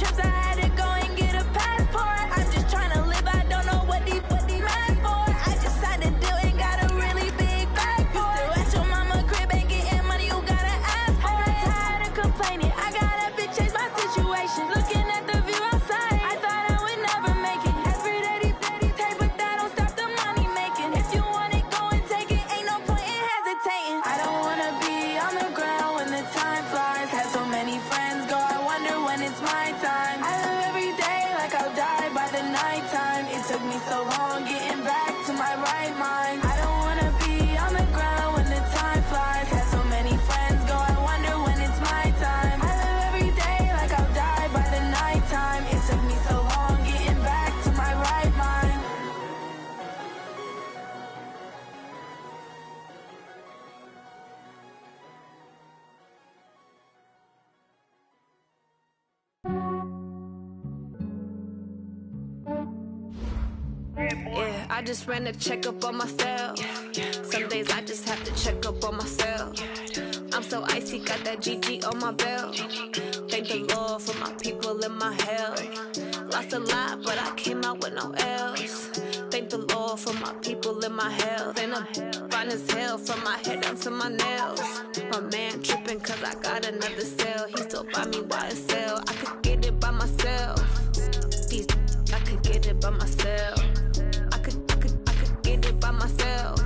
trips, I had to go and get a passport. I'm just trying to live, I don't know what these mad for. I just signed a deal and got a really big bag for it. Still at your mama crib, ain't getting money, you gotta ask for it. I'm tired of complaining, I got up and changed my situation. Looking at the view outside, I thought I would never make it. Every day they take, but that don't stop the money making. If you want it, go and take it, ain't no point in hesitating. I don't wanna be on the ground when the time flies. Had so many friends go, I wonder when it's my time. I live every day like I'll die by the nighttime. It took me so long getting back to my right mind. I don't wanna be on the ground when the time flies. Had so many friends go, I wonder when it's my time. I live every day like I'll die by the nighttime. It took me so long getting back to my right mind. Yeah, I just ran a checkup on myself. Some days I just have to check up on myself. I'm so icy, got that GG on my belt. Thank the Lord for my people in my health. Lost a lot, but I came out with no L's. Thank the Lord for my people in my health. And I'm fine as hell from my head down to my nails. My man tripping cause I got another cell. He still buy me YSL. I could get it by myself. These I could get it by myself. I could get it by myself.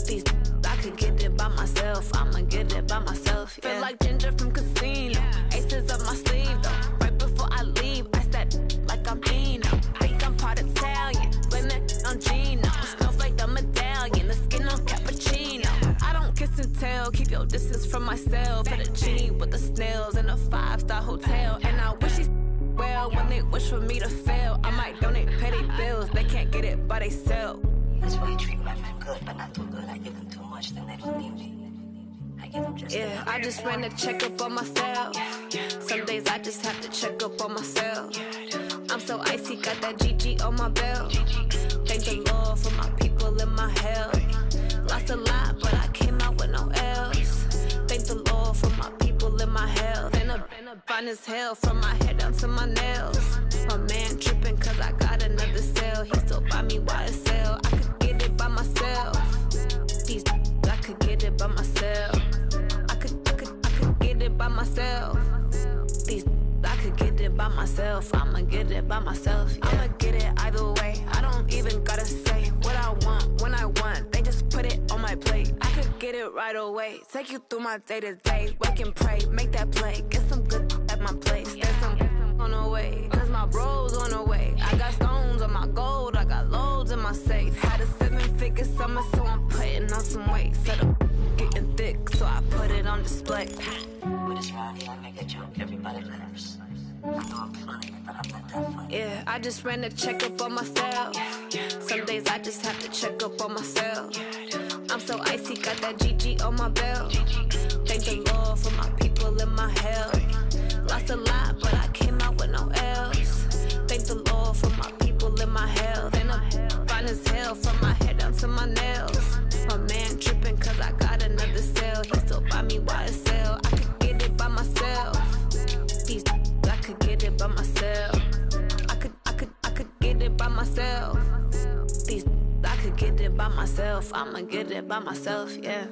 These I could get it by myself. I'ma get it by myself. Yeah. Feel like Ginger from Casino. Aces up my sleeve though. Right before I leave, I step like I'm Dino. Think I'm part Italian. Blame it on Gino. Snowflake the medallion. The skin on cappuccino. I don't kiss and tell. Keep your distance from myself. Fettuccine with the snails in a 5-star hotel. And I wish he's well when they wish for me to fail. I might donate petty bills. They can't get it by they sell. That's why you treat my men good, but not too good. I give them too much, then they don't need me. I give them just yeah, I just ran a checkup on myself. Some days I just have to check up on myself. I'm so icy, got that GG on my belt. Thank the Lord for my people in my health. Lost a lot, but I came out with no L's. Thank the Lord for my people in my health. And I'm fine as hell from my head down to my nails. My man tripping cause I got another cell. He still buy me YSL. I could get it by myself. These I could get it by myself. I could get it by myself. These I could get it by myself. I'ma get it by myself. Yeah. I'ma get it either way. I don't even gotta say what I want when I want. They just put it on my plate. I could get it right away. Take you through my day to day. Wake and pray, make that play. Get some good at my place. There's some on the way. Cause my bro's on the way. I got stones on my gold. I got loads in my safe. Had a 7-figure summer, so I'm putting on some weight. Set up getting thick, so I put it on display. with this round here, I make a joke, everybody laughs. I know I'm funny, but I'm not that funny. Yeah, I just ran a checkup on myself. Some days I just have to check up on myself. I'm so icy, got that GG on my belt. Thank the Lord for my people in my health. Lost a lot, but I came out with no L's. Thank the Lord for my people in my health. And I'm fine as hell from my head down to my nails. My man tripping cause I got another cell. He still buy me YSL. I could get it by myself. These I could get it by myself. I could get it by myself. These I could get it by myself. I'ma get it by myself, yeah.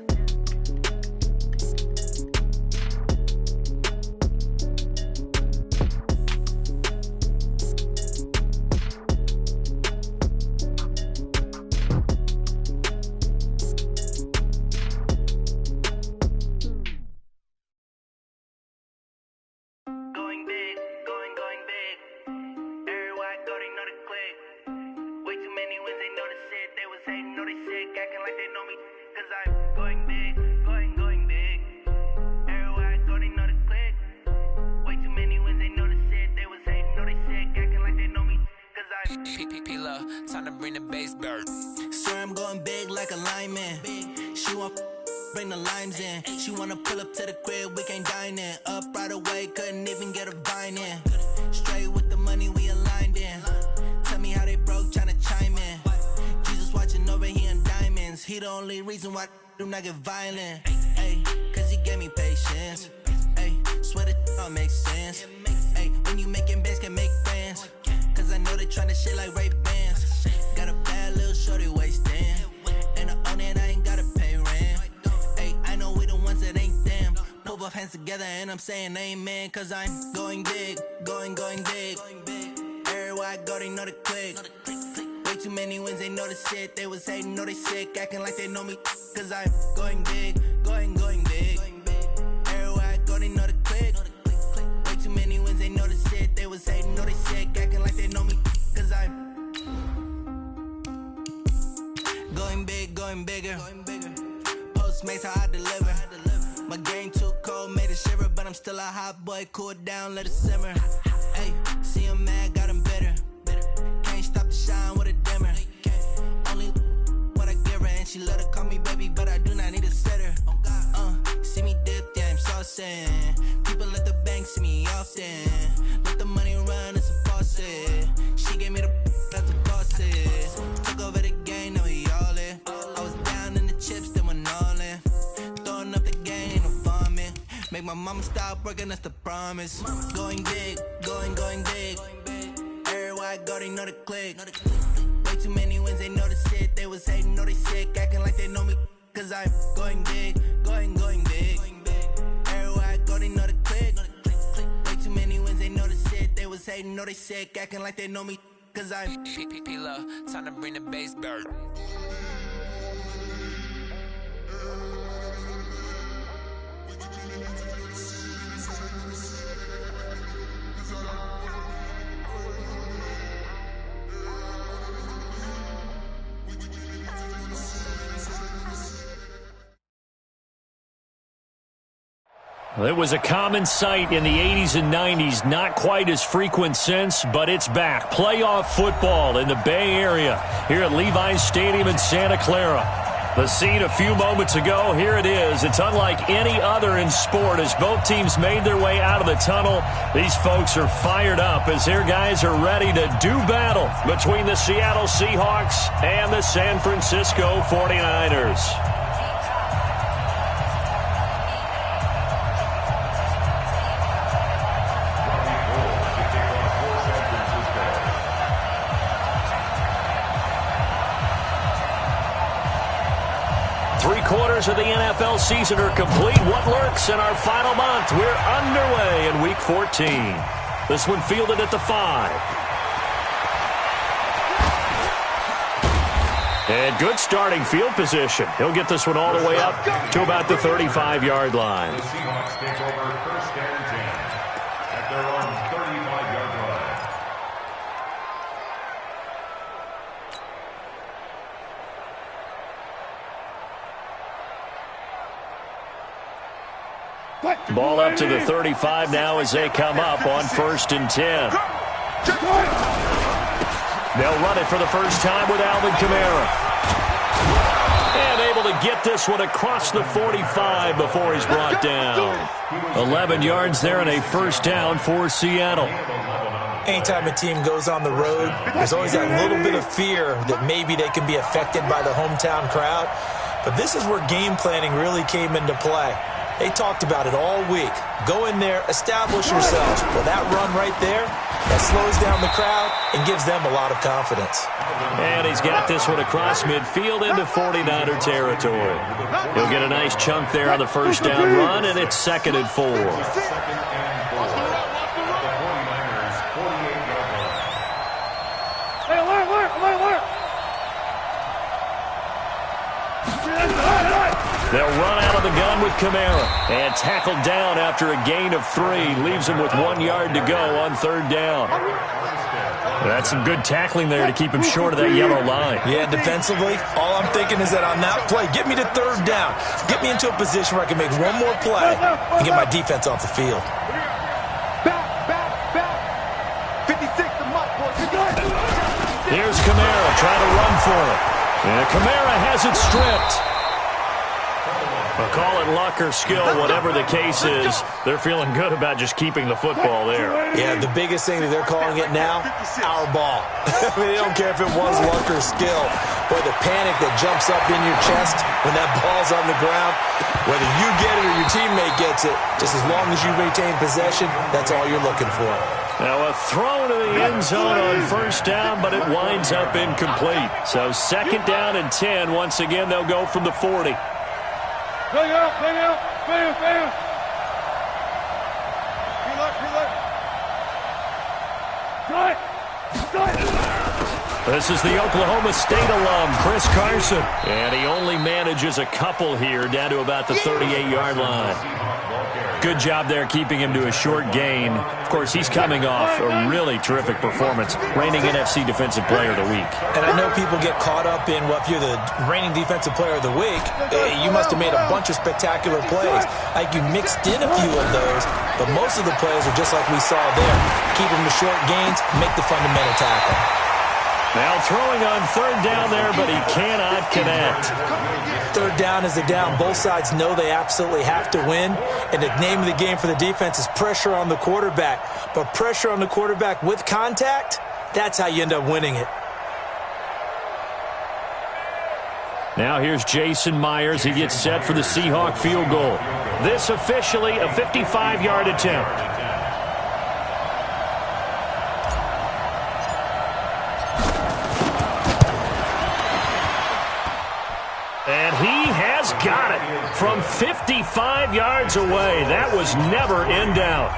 Time to bring the bass bird. Swear I'm going big like a lineman. She want bring the limes in. She wanna pull up to the crib, we can't dine in. Up right away, couldn't even get a vine in. Straight with the money we aligned in. Tell me how they broke, tryna chime in. Jesus watching over here in diamonds. He the only reason why do not get violent. Ay, cause he gave me patience. Ay, swear that all makes sense. Ay, when you making bands can make friends. Cause I know they tryna shit like Ray-Bans. Got a bad little shorty wasting. And I own it, I ain't gotta pay rent. Hey, I know we the ones that ain't them. Put both hands together and I'm saying amen. Cause I'm going big, going big. Everywhere I go, they know the click. Way too many wins, they know the shit. They was hating, know they sick, acting like they know me. Cause I'm going big, going big. Everywhere I go, they know the click. Way too many wins, they know the shit. They was hating, know they sick, acting like they know me. Cause I'm going big, going bigger. Postmates how I deliver. My game too cold, made it shiver. But I'm still a hot boy, cool it down, let it simmer. Hey, see him mad, got him bitter. Can't stop the shine with a dimmer. Only what I give her, and she love to call me baby, but I do not need a sitter. See me dip, yeah, I'm saucing. People at the bank see me often. Let the money run, it's a faucet. She gave me the that's a faucet. Took over the game, now we all in. I was down in the chips, then went all in. Throwing up the game, no vomit. Make my mama stop working, that's the promise. Going big, going big. Everywhere I go, they know the click. Way too many wins, they know the shit. They was hating, know they sick, acting like they know me. Cause I'm going big, going big. Everywhere I go, they know the click. Way too many wins, they know the shit. They was hating, know they sick, acting like they know me. Cause I'm P-P-P-Love, time to bring the bass back. It was a common sight in the 80s and 90s, not quite as frequent since, but it's back. Playoff football in the Bay Area here at Levi's Stadium in Santa Clara. The scene a few moments ago, here it is. It's unlike any other in sport as both teams made their way out of the tunnel. These folks are fired up as their guys are ready to do battle between the Seattle Seahawks and the San Francisco 49ers. Three-quarters of the NFL season are complete. What lurks in our final month? We're underway in Week 14. This one fielded at the 5. And good starting field position. He'll get this one all the way up to about the 35-yard line. The Seahawks take over first and 10 at their own 35-yard line. Ball up to the 35 now as they come up on first and 10. They'll run it for the first time with Alvin Kamara. And able to get this one across the 45 before he's brought down. 11 yards there and a first down for Seattle. Anytime a team goes on the road, there's always that little bit of fear that maybe they can be affected by the hometown crowd. But this is where game planning really came into play. They talked about it all week. Go in there, establish yourselves. Well, that run right there, that slows down the crowd and gives them a lot of confidence. And he's got this one across midfield into 49er territory. He'll get a nice chunk there on the first down run, and it's second and 4. They'll run out of the gun with Kamara. And tackled down after a gain of 3. Leaves him with 1 yard to go on third down. That's some good tackling there to keep him short of that yellow line. Yeah, defensively, all I'm thinking is that on that play, get me to third down. Get me into a position where I can make one more play and get my defense off the field. Here's Kamara trying to run for it. And Kamara has it stripped. Well, call it luck or skill, whatever the case is, they're feeling good about just keeping the football there. Yeah, the biggest thing that they're calling it now, our ball. I mean, they don't care if it was luck or skill. Boy, the panic that jumps up in your chest when that ball's on the ground, whether you get it or your teammate gets it, just as long as you retain possession, that's all you're looking for. Now a throw to the end zone on first down, but it winds up incomplete. So second down and 10. Once again, they'll go from the 40. Bring out, bring out, bring out, bring out. This is the Oklahoma State alum, Chris Carson. And he only manages a couple here, down to about the 38-yard line. Good job there keeping him to a short gain. Of course, he's coming off a really terrific performance, reigning NFC Defensive Player of the Week. And I know people get caught up in, well, if you're the reigning Defensive Player of the Week, you must have made a bunch of spectacular plays. Like you mixed in a few of those, but most of the plays are just like we saw there. Keep them to short gains, make the fundamental tackle. Now throwing on third down there, but he cannot connect. Third down is a down. Both sides know they absolutely have to win. And the name of the game for the defense is pressure on the quarterback. But pressure on the quarterback with contact, that's how you end up winning it. Now here's Jason Myers. He gets set for the Seahawk field goal. This officially a 55-yard attempt. And he has got it from 55 yards away. That was never in doubt.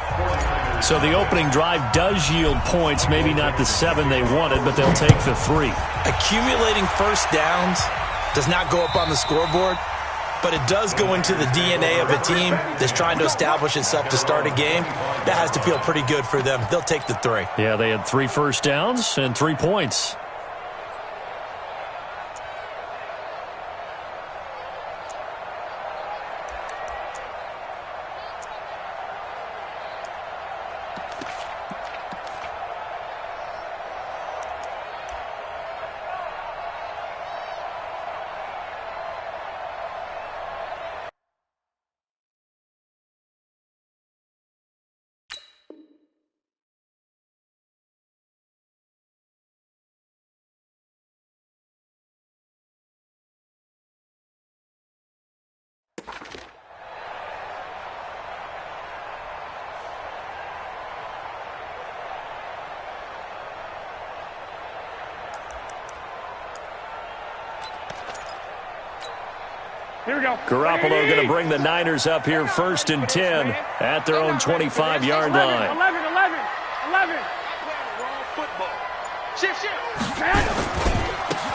So the opening drive does yield points, maybe not the 7 they wanted, but they'll take the 3. Accumulating first downs does not go up on the scoreboard, but it does go into the DNA of a team that's trying to establish itself to start a game. That has to feel pretty good for them. They'll take the 3. Yeah, they had 3 first downs and 3 points. Here we go. Garoppolo going to bring the Niners up here first and 10 at their own 25-yard line. 11. Shift.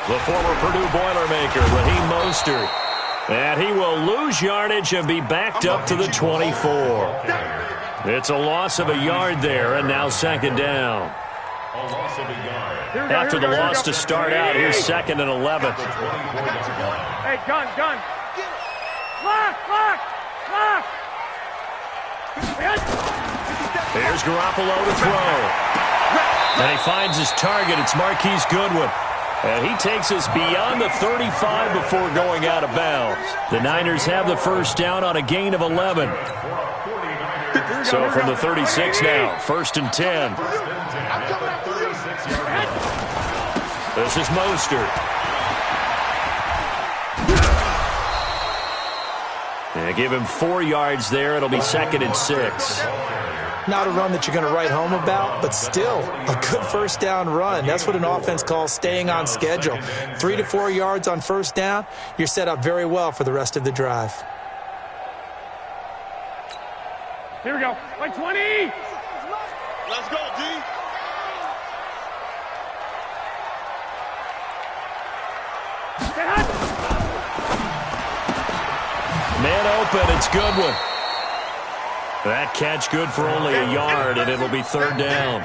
The former Purdue Boilermaker, Raheem Mostert. And he will lose yardage and be backed up to the 24. It's a loss of a yard there, and now second down. After the loss to start out, here's second and 11. Hey, gun. Lock. Here's Garoppolo to throw. And he finds his target. It's Marquise Goodwin. And he takes us beyond the 35 before going out of bounds. The Niners have the first down on a gain of 11. So from the 36 now, first and 10. This is Mostert. They give him 4 yards there. It'll be second and 6. Not a run that you're going to write home about, but still a good first down run. That's what an offense calls staying on schedule. 3 to 4 yards on first down, you're set up very well for the rest of the drive. Here we go. 20. Let's go, D. Man open, it's Goodwin. That catch good for only a yard, and it'll be third down.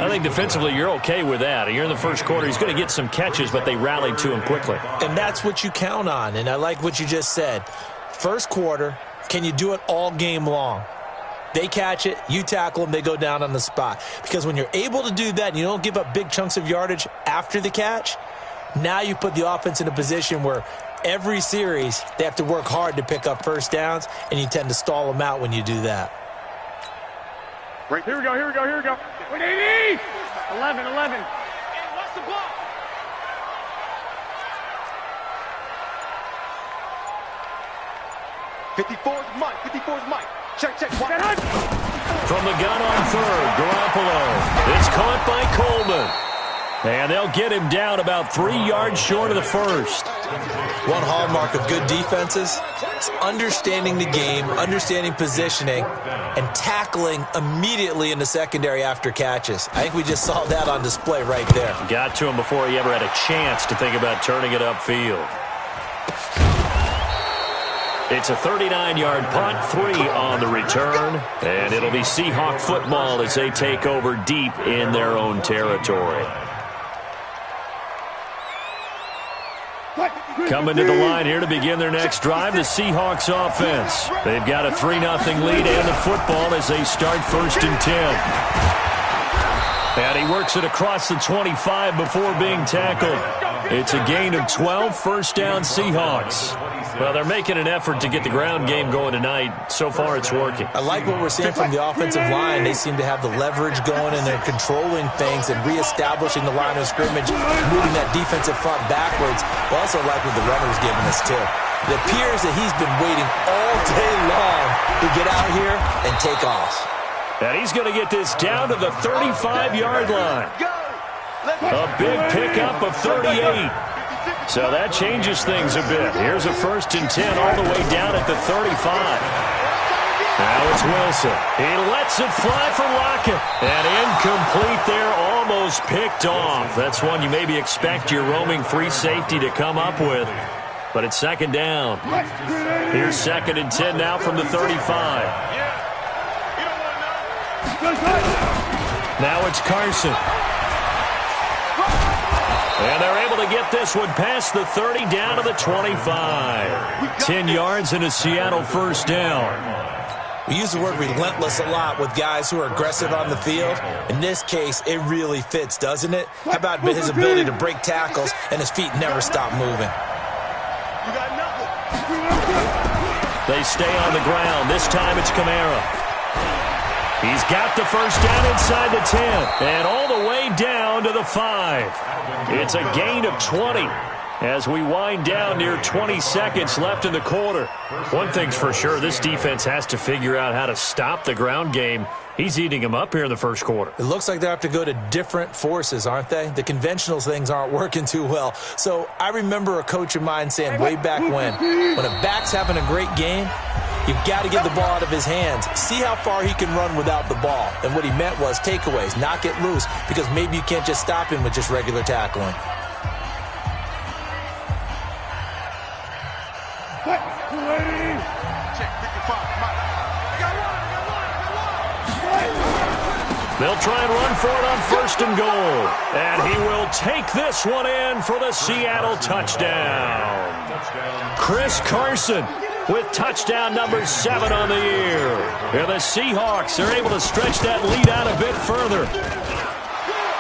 I think defensively you're okay with that. Here in the first quarter, he's going to get some catches, but they rallied to him quickly. And that's what you count on, and I like what you just said. First quarter, can you do it all game long? They catch it, you tackle them, they go down on the spot. Because when you're able to do that and you don't give up big chunks of yardage after the catch, now you put the offense in a position where every series, they have to work hard to pick up first downs, and you tend to stall them out when you do that. Right, here we go. 180! 11. And what's the ball? '54's Mike. Check. From the gun on third, Garoppolo. It's caught by Coleman. And they'll get him down about 3 yards short of the first. One hallmark of good defenses is understanding the game, understanding positioning, and tackling immediately in the secondary after catches. I think we just saw that on display right there. Got to him before he ever had a chance to think about turning it upfield. It's a 39-yard punt, 3 on the return, and it'll be Seahawk football as they take over deep in their own territory. Coming to the line here to begin their next drive, the Seahawks offense. They've got a 3-0 lead and the football as they start 1st and 10. And he works it across the 25 before being tackled. It's a gain of 12, first down Seahawks. Well, they're making an effort to get the ground game going tonight. So far, it's working. I like what we're seeing from the offensive line. They seem to have the leverage going, and they're controlling things and reestablishing the line of scrimmage, moving that defensive front backwards. But also like what the runner's giving us, too. It appears that he's been waiting all day long to get out here and take off. And he's going to get this down to the 35-yard line. A big pickup of 38. So that changes things a bit. Here's a 1st and 10 all the way down at the 35. Now it's Wilson. He lets it fly for Lockett. And incomplete there, almost picked off. That's one you maybe expect your roaming free safety to come up with. But it's 2nd down. Here's 2nd and 10 now from the 35. Now it's Carson. And they're able to get this one past the 30 down to the 25. 10 yards and a Seattle 1st down. We use the word relentless a lot with guys who are aggressive on the field. In this case, it really fits, doesn't it? How about his ability to break tackles and his feet never stop moving? They stay on the ground. This time it's Kamara. He's got the 1st down inside the 10 and all the way down to the 5. It's a gain of 20 as we wind down near 20 seconds left in the quarter. One thing's for sure, this defense has to figure out how to stop the ground game. He's eating them up here in the 1st quarter. It looks like they have to go to different forces, aren't they? The conventional things aren't working too well. So I remember a coach of mine saying way back when a back's having a great game, you've got to get the ball out of his hands. See how far he can run without the ball. And what he meant was takeaways, knock it loose, because maybe you can't just stop him with just regular tackling. They'll try and run for it on 1st and goal. And he will take this one in for the Seattle touchdown. Chris Carson with touchdown number 7 on the year. And the Seahawks are able to stretch that lead out a bit further.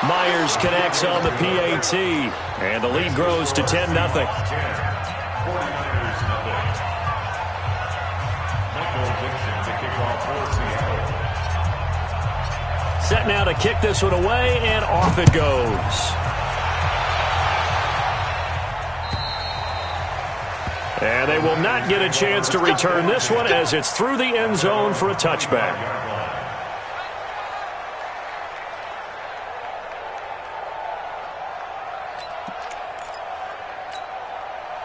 Myers connects on the PAT, and the lead grows to 10-0. Set now to kick this one away, and off it goes. And they will not get a chance to return this one as it's through the end zone for a touchback.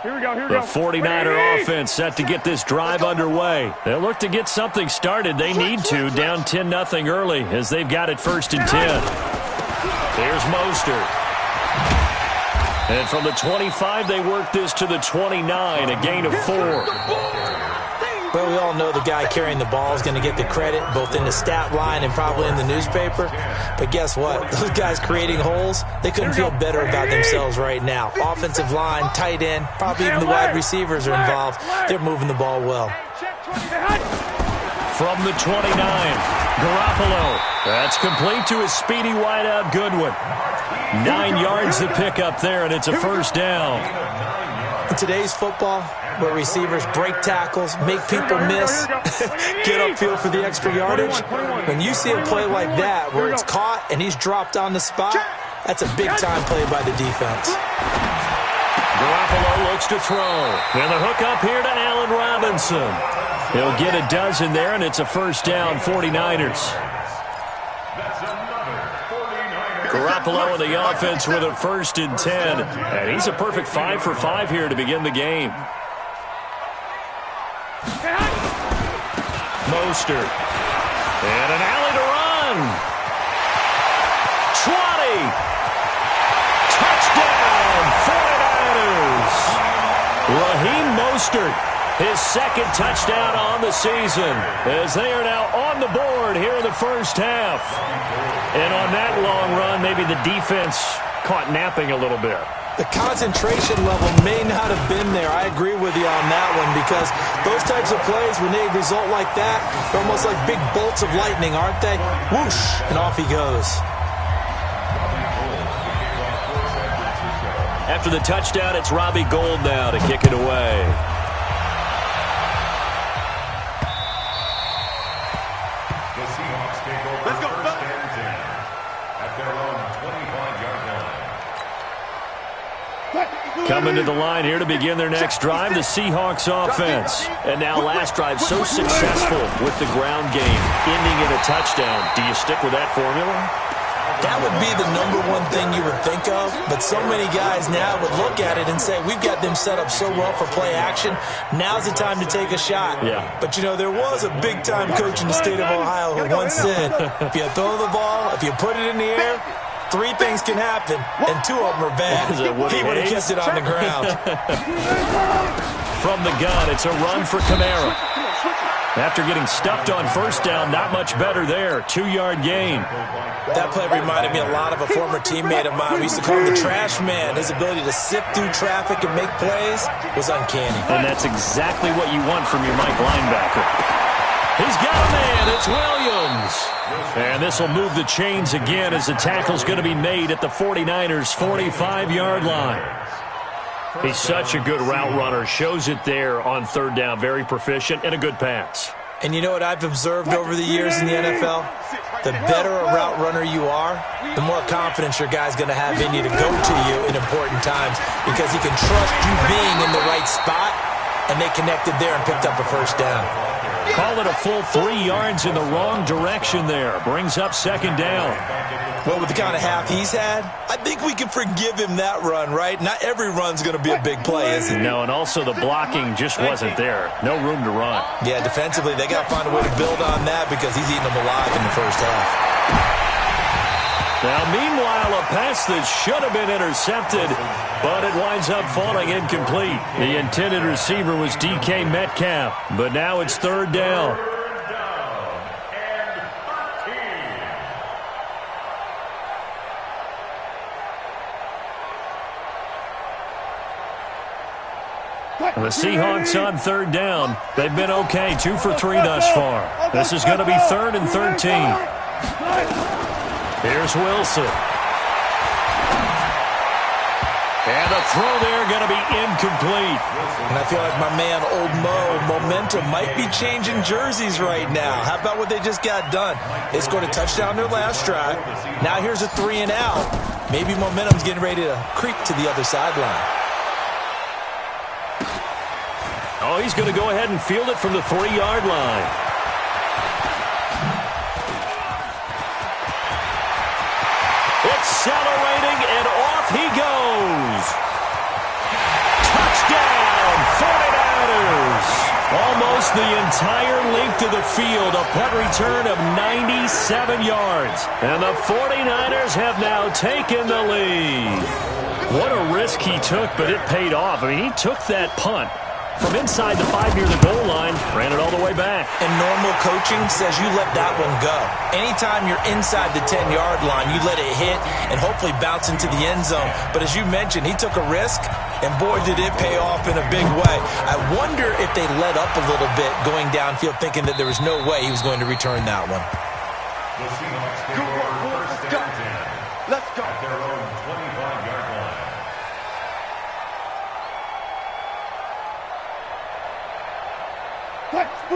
Here we go. The 49er offense set to get this drive underway. They'll look to get something started. They need to, down 10-0 early as they've got it 1st and 10. Here's Mostert. And from the 25, they work this to the 29, a gain of 4. Well, we all know the guy carrying the ball is going to get the credit, both in the stat line and probably in the newspaper. But guess what? Those guys creating holes, they couldn't feel better about themselves right now. Offensive line, tight end, probably even the wide receivers are involved. They're moving the ball well. From the 29, Garoppolo. That's complete to his speedy wideout Goodwin. 9 yards to pick up there, and it's a 1st down. In today's football, where receivers break tackles, make people miss, get upfield for the extra yardage, when you see a play like that where it's caught and he's dropped on the spot, that's a big-time play by the defense. Garoppolo looks to throw. And the hook up here to Allen Robinson. He'll get a dozen there, and it's a first down, 49ers. Garoppolo in the offense with a 1st and 10. And he's a perfect 5 for 5 here to begin the game. Mostert. And an alley to run. 20. Touchdown, 49ers. Raheem Mostert, his 2nd touchdown on the season, as they are now on the board here in the first half. And on that long run, maybe the defense caught napping a little bit. The concentration level may not have been there. I agree with you on that one, because those types of plays, when they result like that, they're almost like big bolts of lightning, aren't they? Whoosh, and off he goes. After the touchdown, it's Robbie Gould now to kick it away. The Seahawks take over first and 10 at their own 25-yard line. Coming to the line here to begin their next drive, the Seahawks offense. And now last drive so successful with the ground game, ending in a touchdown. Do you stick with that formula? That would be the #1 thing you would think of, but so many guys now would look at it and say, we've got them set up so well for play action, now's the time to take a shot. Yeah. But, you know, there was a big-time coach in the state of Ohio who once said, if you throw the ball, if you put it in the air, 3 things can happen, and 2 of them are bad. He would have kept it on the ground. From the gun, it's a run for Kamara. After getting stuffed on first down, not much better there. 2-yard gain. That play reminded me a lot of a former teammate of mine. We used to call him the trash man. His ability to sift through traffic and make plays was uncanny. And that's exactly what you want from your Mike linebacker. He's got a man. It's Williams. And this will move the chains again as the tackle's going to be made at the 49ers' 45-yard line. He's such a good route runner. Shows it there on 3rd down. Very proficient and a good pass. And you know what I've observed over the years in the NFL? The better a route runner you are, the more confidence your guy's going to have in you to go to you in important times, because he can trust you being in the right spot, and they connected there and picked up a first down. Call it a full 3 yards in the wrong direction there. Brings up 2nd down. Well, with the kind of half he's had, I think we can forgive him that run, right? Not every run's going to be a big play, is it? No, and also the blocking just wasn't there. No room to run. Yeah, defensively, they got to find a way to build on that, because he's eating them alive in the first half. Now, meanwhile, a pass that should have been intercepted, but it winds up falling incomplete. The intended receiver was DK Metcalf, but now it's 3rd down. The Seahawks on 3rd down. They've been okay, 2 for 3 thus far. This is going to be 3rd and 13. Here's Wilson. And the throw there going to be incomplete. And I feel like my man, Old Mo, momentum might be changing jerseys right now. How about what they just got done? They scored a touchdown their last drive. Now here's a 3 and out. Maybe momentum's getting ready to creep to the other sideline. Oh, he's going to go ahead and field it from the 3-yard line. Accelerating, and off he goes. Touchdown, 49ers. Almost the entire length of the field, a punt return of 97 yards. And the 49ers have now taken the lead. What a risk he took, but it paid off. I mean, he took that punt from inside the 5 near the goal line, ran it all the way back. And normal coaching says you let that one go. Anytime you're inside the 10-yard line, you let it hit and hopefully bounce into the end zone. But as you mentioned, he took a risk, and boy, did it pay off in a big way. I wonder if they let up a little bit going downfield, thinking that there was no way he was going to return that one. The Seahawks take over first and 10. Let's go. At their own 25-yard line.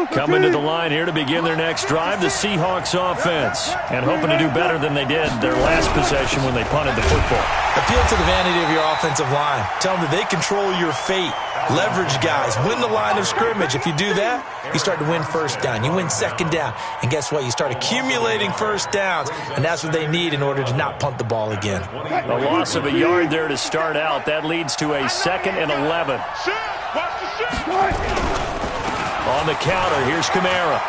Coming to the line here to begin their next drive, the Seahawks offense. And hoping to do better than they did their last possession when they punted the football. Appeal to the vanity of your offensive line. Tell them that they control your fate. Leverage guys. Win the line of scrimmage. If you do that, you start to win first down. You win second down. And guess what? You start accumulating first downs. And that's what they need in order to not punt the ball again. A loss of a yard there to start out. That leads to a 2nd and 11. On the counter, here's Kamara.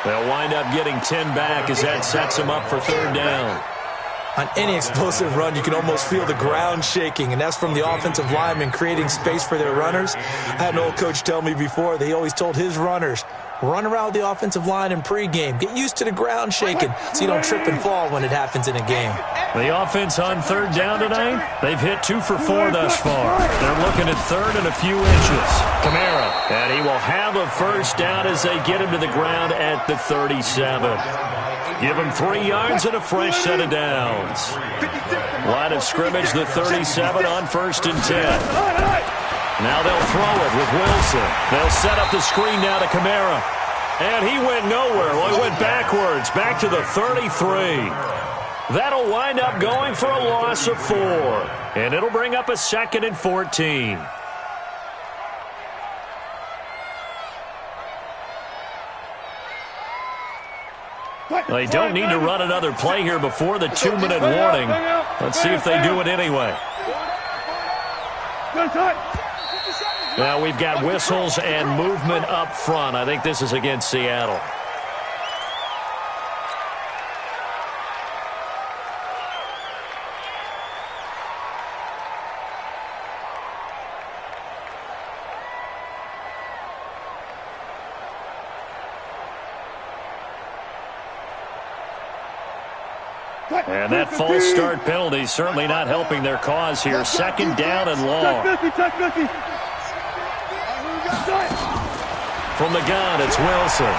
They'll wind up getting 10 back as that sets them up for 3rd down. On any explosive run, you can almost feel the ground shaking, and that's from the offensive linemen creating space for their runners. I had an old coach tell me before, they always told his runners, run around the offensive line in pregame. Get used to the ground shaking so you don't trip and fall when it happens in a game. The offense on 3rd down tonight, they've hit 2 for 4 thus far. They're looking at 3rd and a few inches. Kamara, and he will have a first down as they get him to the ground at the 37. Give him 3 yards and a fresh set of downs. Line of scrimmage, the 37 on 1st and 10. Now they'll throw it with Wilson. They'll set up the screen now to Kamara. And he went nowhere. Well, he went backwards, back to the 33. That'll wind up going for a loss of 4. And it'll bring up a 2nd and 14. They don't need to run another play here before the 2-minute warning. Let's see if they do it anyway. Now we've got whistles and movement up front. I think this is against Seattle. And that false start penalty certainly not helping their cause here. 2nd down and long. From the gun, it's Wilson.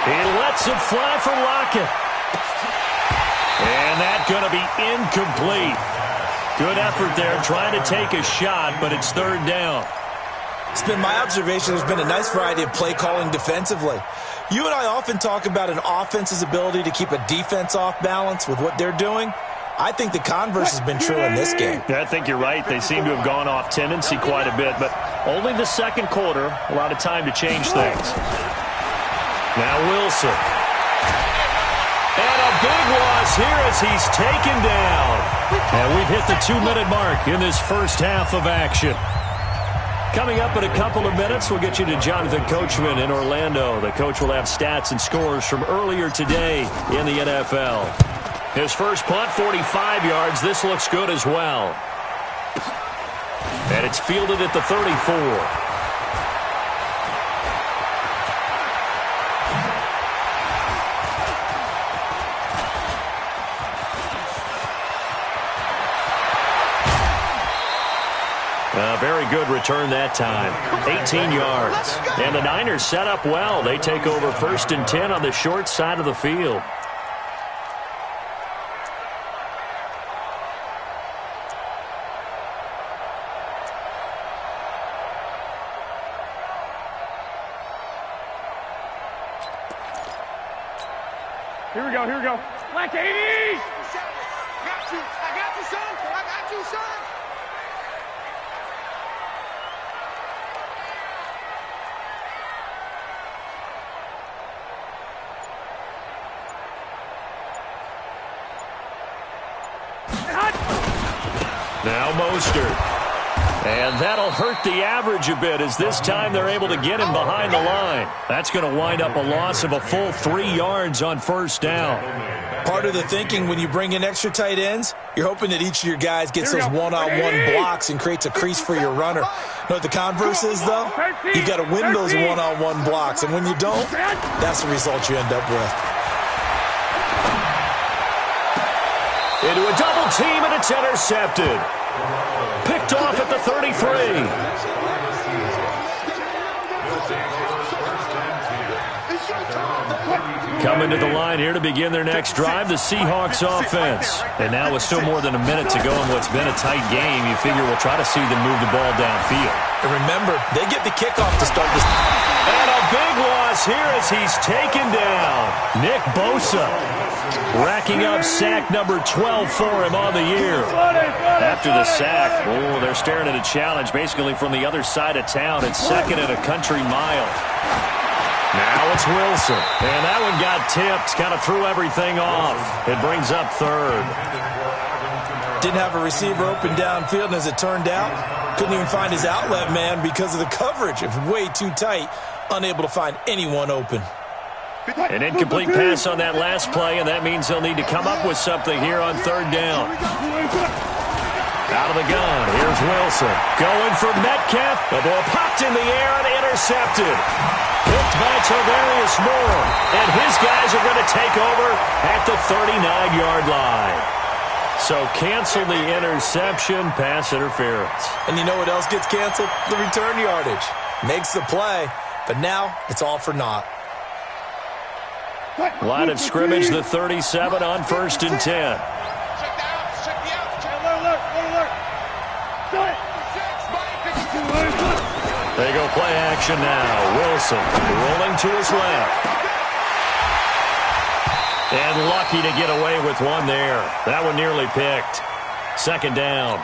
He lets it fly for Lockett. And that's going to be incomplete. Good effort there trying to take a shot, but it's 3rd down. It's been my observation there's been a nice variety of play calling defensively. You and I often talk about an offense's ability to keep a defense off balance with what they're doing. I think the converse has been true in this game. Yeah, I think you're right. They seem to have gone off tendency quite a bit, but only the 2nd quarter, a lot of time to change things. Now Wilson. And a big loss here as he's taken down. And we've hit the 2-minute mark in this first half of action. Coming up in a couple of minutes, we'll get you to Jonathan Coachman in Orlando. The coach will have stats and scores from earlier today in the NFL. His first punt, 45 yards. This looks good as well. And it's fielded at the 34. Very good return that time. 18 yards. And the Niners set up well. They take over 1st and 10 on the short side of the field. Here we go, here we go. Black 80s! I got you, son. I got you, son. Now Mostert. And that'll hurt the average a bit as this time they're able to get him behind the line. That's going to wind up a loss of a full 3 yards on 1st down. Part of the thinking when you bring in extra tight ends, you're hoping that each of your guys gets those one-on-one blocks and creates a crease for your runner. You know what the converse is, though? You've got to win those one-on-one blocks, and when you don't, that's the result you end up with. Into a double team, and it's intercepted. Picked off at the 33. Coming to the line here to begin their next drive, the Seahawks offense. And now with still more than a minute to go in what's been a tight game, you figure we'll try to see them move the ball downfield. And remember, they get the kickoff to start this. And a big loss here as he's taken down. Nick Bosa racking up sack number 12 for him on the year. After the sack, they're staring at a challenge basically from the other side of town. It's second and a country mile. Now it's Wilson. And that one got tipped. Kind of threw everything off. It brings up third. Didn't have a receiver open downfield, and as it turned out, couldn't even find his outlet man because of the coverage. It was way too tight. Unable to find anyone open. An incomplete pass on that last play, and that means they'll need to come up with something here on third down. Out of the gun, here's Wilson. Going for Metcalf. The ball popped in the air and intercepted. Picked by Tavarius Moore. And his guys are going to take over at the 39-yard line. So cancel the interception, pass interference. And you know what else gets canceled? The return yardage. Makes the play, but now it's all for naught. Line of scrimmage, the 37 on 1st and 10. They go play action now. Wilson rolling to his left. And lucky to get away with one there. That one nearly picked. Second down.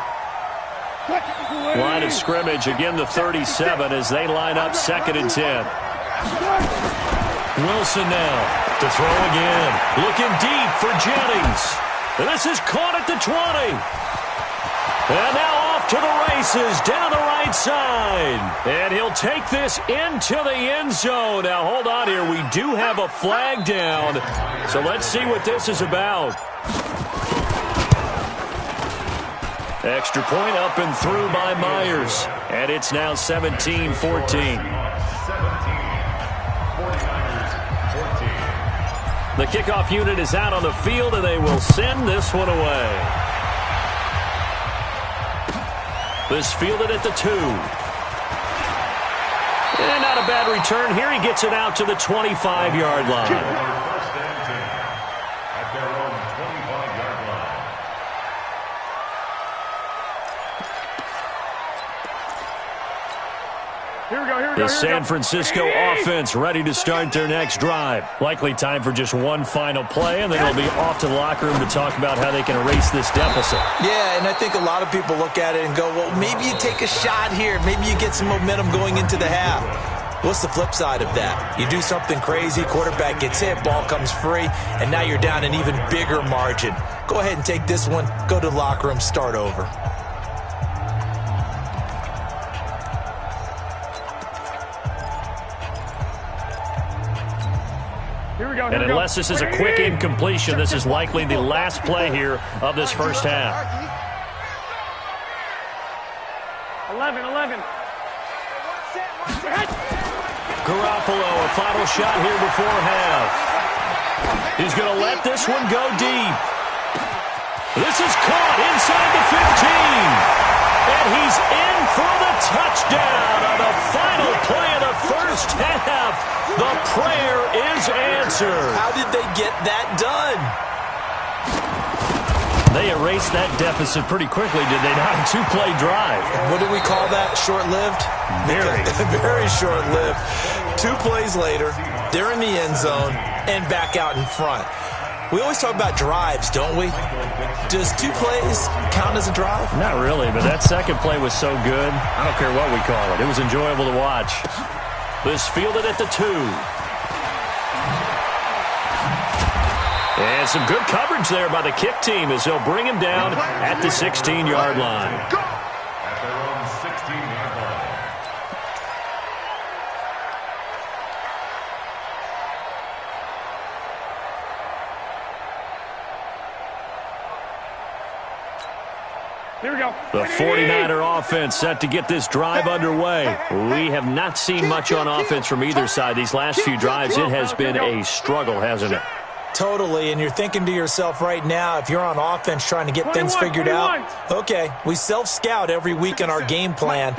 Line of scrimmage, again the 37 as they line up 2nd and 10. Wilson now to throw again. Looking deep for Jennings. And this is caught at the 20. And now off to the races down the right side. And he'll take this into the end zone. Now hold on here. We do have a flag down. So let's see what this is about. Extra point up and through by Myers. And it's now 17-14. The kickoff unit is out on the field, and they will send this one away. This fielded at the 2. And not a bad return. Here he gets it out to the 25-yard line. First and 10 at their own 25-yard line. Here we go. The San Francisco offense ready to start their next drive. Likely time for just one final play, and then they'll be off to the locker room to talk about how they can erase this deficit. Yeah, and I think a lot of people look at it and go, well, maybe you take a shot here. Maybe you get some momentum going into the half. What's the flip side of that? You do something crazy, quarterback gets hit, ball comes free, and now you're down an even bigger margin. Go ahead and take this one, go to the locker room, start over. And unless this is a quick incompletion, this is likely the last play here of this first half. 11. Garoppolo, a final shot here before half. He's going to let this one go deep. This is caught inside the 15. And he's in for the touchdown on the final play of the first half. The prayer is answered. How did they get that done? They erased that deficit pretty quickly, did they not? A two-play drive. What do we call that? Short-lived? Very. Very short-lived. 2 plays later, they're in the end zone and back out in front. We always talk about drives, don't we? Does 2 plays count as a drive? Not really, but that second play was so good. I don't care what we call it. It was enjoyable to watch. This fielded at the 2. And some good coverage there by the kick team as they'll bring him down at the 16-yard line. At their own 16-yard line. Here we go. The 49er offense set to get this drive underway. We have not seen much on offense from either side these last few drives. It has been a struggle, hasn't it? Totally, and you're thinking to yourself right now, if you're on offense trying to get things figured out, okay, we self-scout every week in our game plan.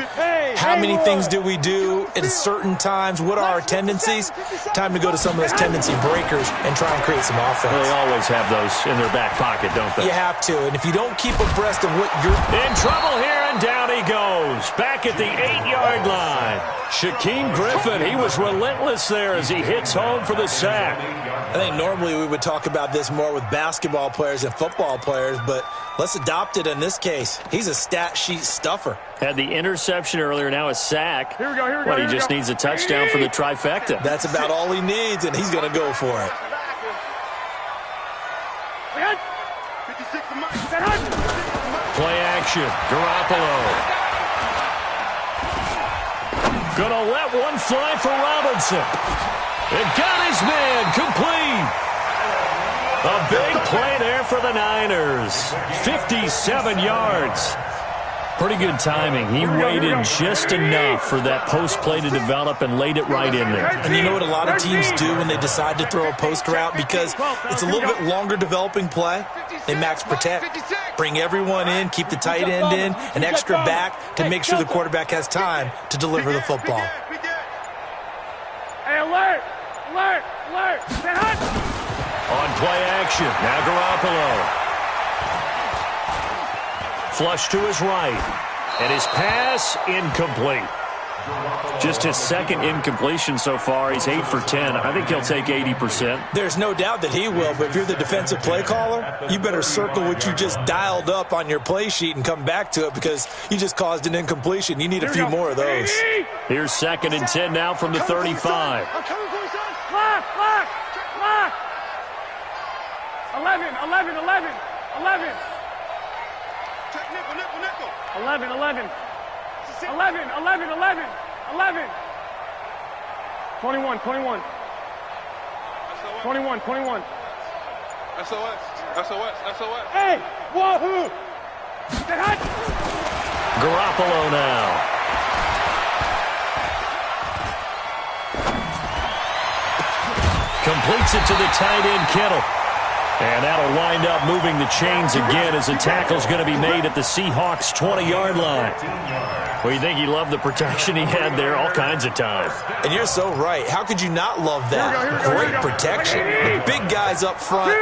How many things do we do at certain times? What are our tendencies? Time to go to some of those tendency breakers and try and create some offense. Well, they always have those in their back pocket, don't they? You have to, and if you don't keep abreast of what you're... In trouble here, and down he goes. Back at the 8-yard line. Shaquem Griffin, he was relentless there as he hits home for the sack. I think normally we would talk about this more with basketball players and football players, but let's adopt it in this case. He's a stat sheet stuffer. Had the interception earlier, now a sack. Here we go. He just needs a touchdown for the trifecta. That's about all he needs, and he's going to go for it. Play action. Garoppolo. Gonna let one fly for Robinson. It got his man complete. A big play there for the Niners. 57 yards. Pretty good timing. He waited just enough for that post play to develop and laid it right in there. And you know what a lot of teams do when they decide to throw a post route? Because it's a little bit longer developing play. They max protect. Bring everyone in, keep the tight end in, an extra back to make sure the quarterback has time to deliver the football. Hey, alert! Alert! Alert! On play action, now Garoppolo. Flush to his right, and his pass incomplete. Just his second incompletion so far. He's 8 for 10. I think he'll take 80%. There's no doubt that he will, but if you're the defensive play caller, you better circle what you just dialed up on your play sheet and come back to it because you just caused an incompletion. You need a few more of those. Here's 2nd and 10 now from the 35. Lock! 11. 21. 21. SOS. Hey! Wahoo! Garoppolo now. Completes it to the tight end, Kittle. And that'll wind up moving the chains again as the tackle's going to be made at the Seahawks' 20-yard line. Well, you think he loved the protection he had there all kinds of time. And you're so right. How could you not love that? Great protection. The big guys up front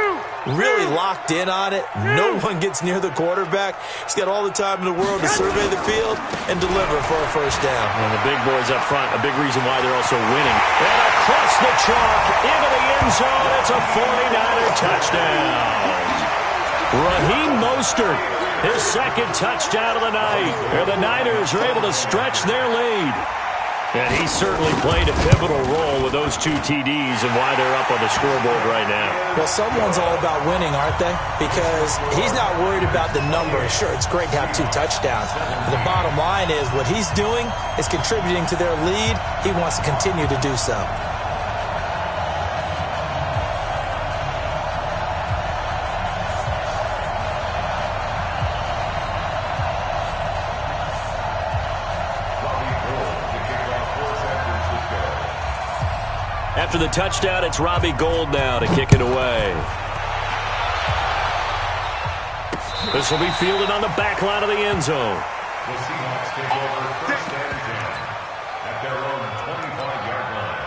really locked in on it. No one gets near the quarterback. He's got all the time in the world to survey the field and deliver for a first down. And the big boys up front, a big reason why they're also winning. And across the chalk, into the end zone, it's a 49er touchdown. Raheem Mostert, his second touchdown of the night. And the Niners are able to stretch their lead. And he certainly played a pivotal role with those 2 TDs and why they're up on the scoreboard right now. Well, someone's all about winning, aren't they? Because he's not worried about the number. Sure, it's great to have 2 touchdowns. But the bottom line is what he's doing is contributing to their lead. He wants to continue to do so. After the touchdown, it's Robbie Gould now to kick it away. This will be fielded on the back line of the end zone. The Seahawks take over 1st and 10 at their own 25-yard line.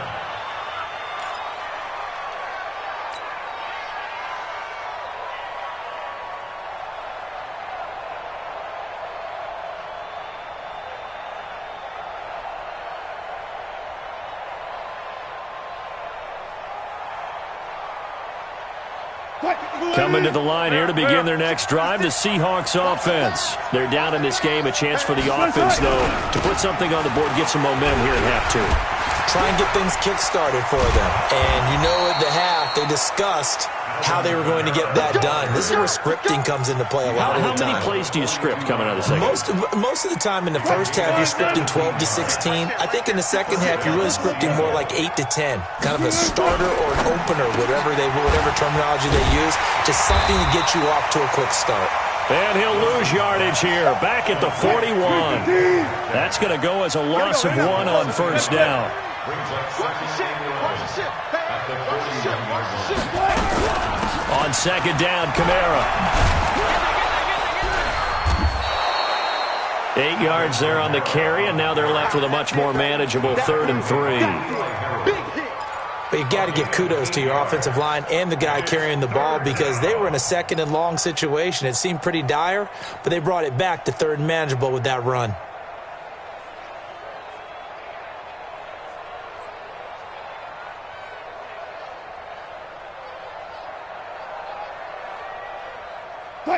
Coming to the line here to begin their next drive, the Seahawks offense. They're down in this game. A chance for the offense, though, to put something on the board, get some momentum here at half 2. Try and get things kick-started for them. And you know at the half, they discussed how they were going to get that done. This is where scripting comes into play a lot of the time. How many plays do you script coming out of the second? Most of the time in the first half, you're scripting 12 to 16. I think in the second half, you're really scripting more like 8 to 10. Kind of a starter or an opener, whatever terminology they use. Just something to get you off to a quick start. And he'll lose yardage here, back at the 41. That's going to go as a loss of 1 on first down. Brings up 2nd and 11 at the 40-yard On second down, Kamara. 8 yards there on the carry, and now they're left with a much more manageable 3rd and 3. But you got to give kudos to your offensive line and the guy carrying the ball because they were in a 2nd and long situation. It seemed pretty dire, but they brought it back to 3rd and manageable with that run.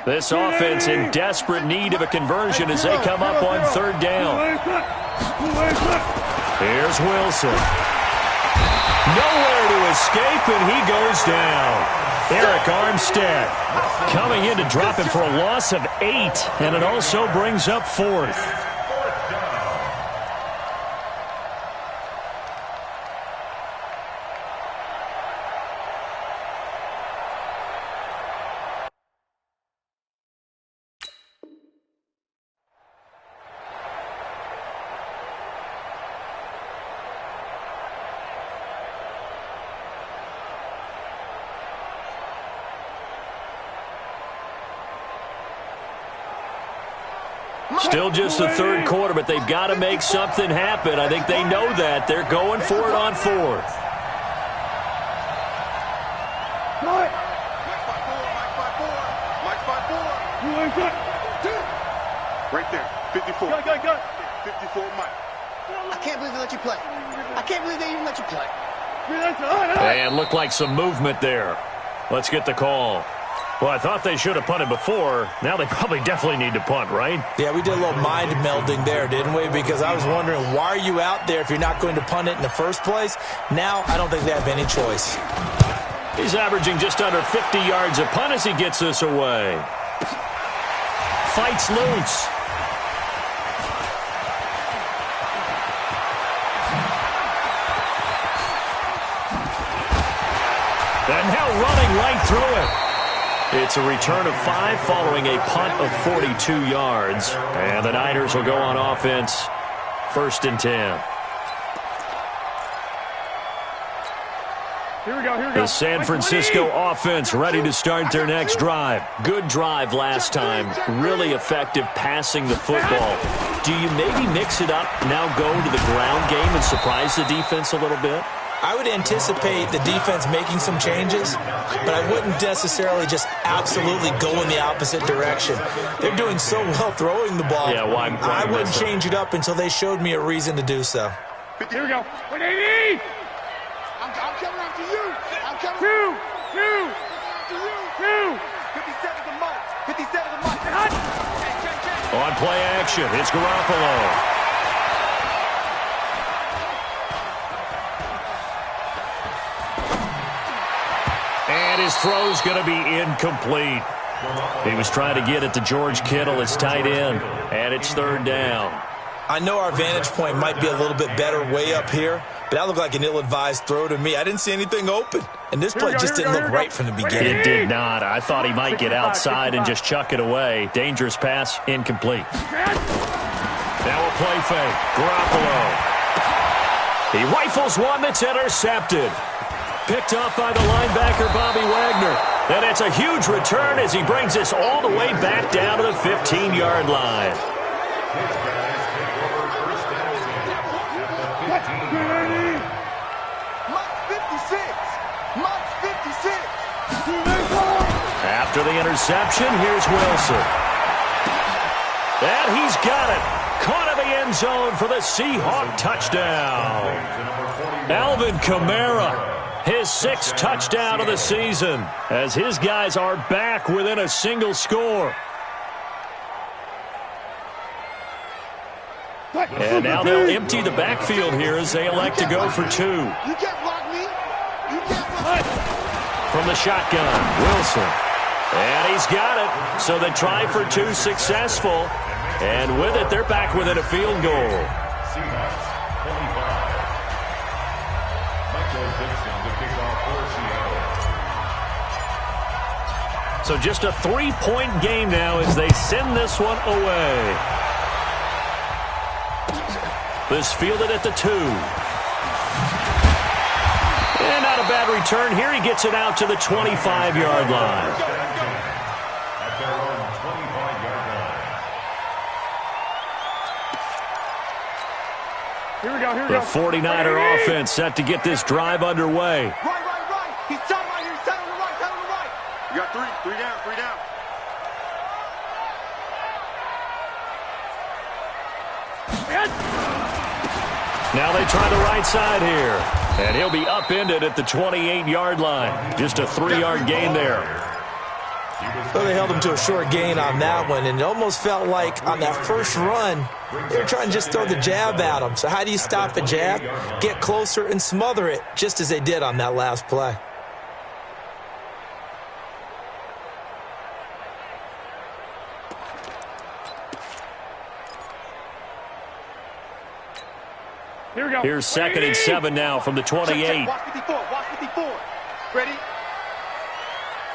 This offense in desperate need of a conversion as they come up on 3rd down. Here's Wilson. Nowhere to escape, and he goes down. Eric Armstead coming in to drop him for a loss of 8, and it also brings up 4th. Still just the 3rd quarter, but they've got to make something happen. I think they know that. They're going for it on 4th. Right there, 54. Go. 54, Mike. I can't believe they let you play. I can't believe they even let you play. And looked like some movement there. Let's get the call. Well, I thought they should have punted before. Now they probably definitely need to punt, right? Yeah, we did a little mind melding there, didn't we? Because I was wondering, why are you out there if you're not going to punt it in the first place? Now, I don't think they have any choice. He's averaging just under 50 yards a punt as he gets this away. Fights loose. And now running right through it. It's a return of 5 following a punt of 42 yards. And the Niners will go on offense, 1st and 10. Here we go. The San Francisco offense ready to start their next drive. Good drive last time. Really effective passing the football. Do you maybe mix it up, now go to the ground game and surprise the defense a little bit? I would anticipate the defense making some changes, but I wouldn't necessarily just absolutely go in the opposite direction. They're doing so well throwing the ball. Yeah, why I wouldn't change it up until they showed me a reason to do so. Here we go. 180! I'm coming after you. I'm coming. Two. 57 the month. 57 the month. On play action, it's Garoppolo. And his throw's going to be incomplete. He was trying to get it to George Kittle, his tight end, and it's 3rd down. I know our vantage point might be a little bit better way up here, but that looked like an ill-advised throw to me. I didn't see anything open, and this play just didn't look right from the beginning. It did not. I thought he might get outside and just chuck it away. Dangerous pass, incomplete. Now a play fake. Garoppolo. He rifles one that's intercepted. Picked up by the linebacker, Bobby Wagner. And it's a huge return as he brings this all the way back down to the 15-yard line. After the interception, here's Wilson. And he's got it. Caught in the end zone for the Seahawk touchdown. Alvin Kamara. His 6th touchdown of the season as his guys are back within a single score. And now they'll empty the backfield here as they elect to go for 2. You can't block me. You can't block me. From the shotgun, Wilson. And he's got it. So they try for 2 successful. And with it, they're back within a field goal. So just a 3-point game now as they send this one away. This fielded at the 2. And not a bad return here. He gets it out to the 25-yard line. At their own 25-yard line. Here we go, here we The go. 49er offense set to get this drive underway. Right. He's tight right here. He's tight on the right. You got three down. Now they try the right side here. And he'll be upended at the 28-yard line. Just a 3-yard gain there. So they held him to a short gain on that one, and it almost felt like on that first run, they were trying to just throw the jab at him. So how do you stop a jab? Get closer and smother it, just as they did on that last play. Here we go. Here's 2nd and 7 now from the 28. Watch 54. Ready?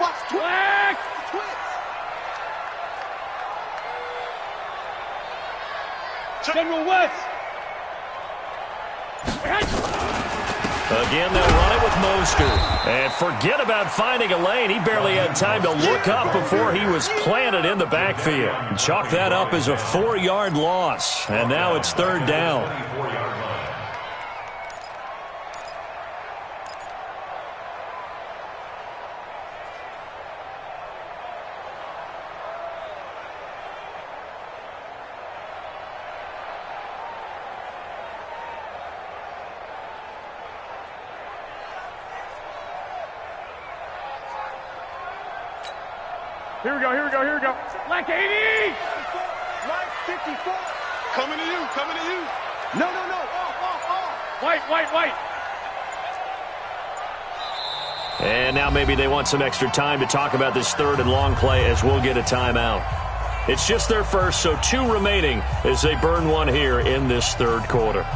Watch Flex. General West. Again, they'll run it with Mostert. And forget about finding a lane. He barely had time to look up before he was planted in the backfield. Chalk that up as a 4-yard loss. And now it's 3rd down. Here we go. Black 80! Right 54. Coming to you. No. Off. White. And now maybe they want some extra time to talk about this 3rd and long play as we'll get a timeout. It's just their first, so 2 remaining as they burn one here in this 3rd quarter.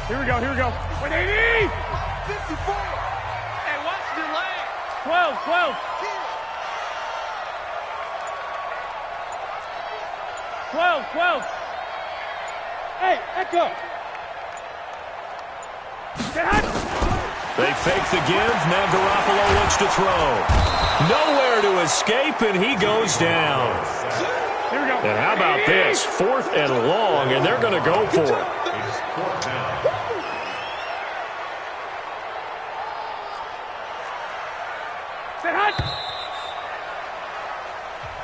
Here we go. 180! 54. Hey, watch the lane. 12. 12. Hey, echo. They fake the give. Now Garoppolo looks to throw. Nowhere to escape, and he goes down. Here we go. And how about this? 4th and long, and they're going to go for it.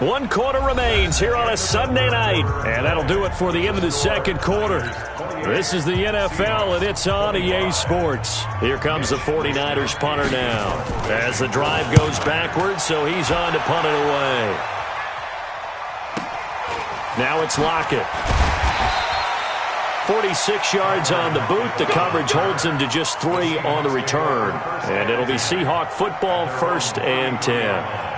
One quarter remains here on a Sunday night, and that'll do it for the end of the 2nd quarter. This is the NFL, and it's on EA Sports. Here comes the 49ers punter now as the drive goes backwards, so he's on to punt it away. Now it's Lockett. 46 yards on the boot. The coverage holds him to just 3 on the return. And it'll be Seahawk football, 1st and 10.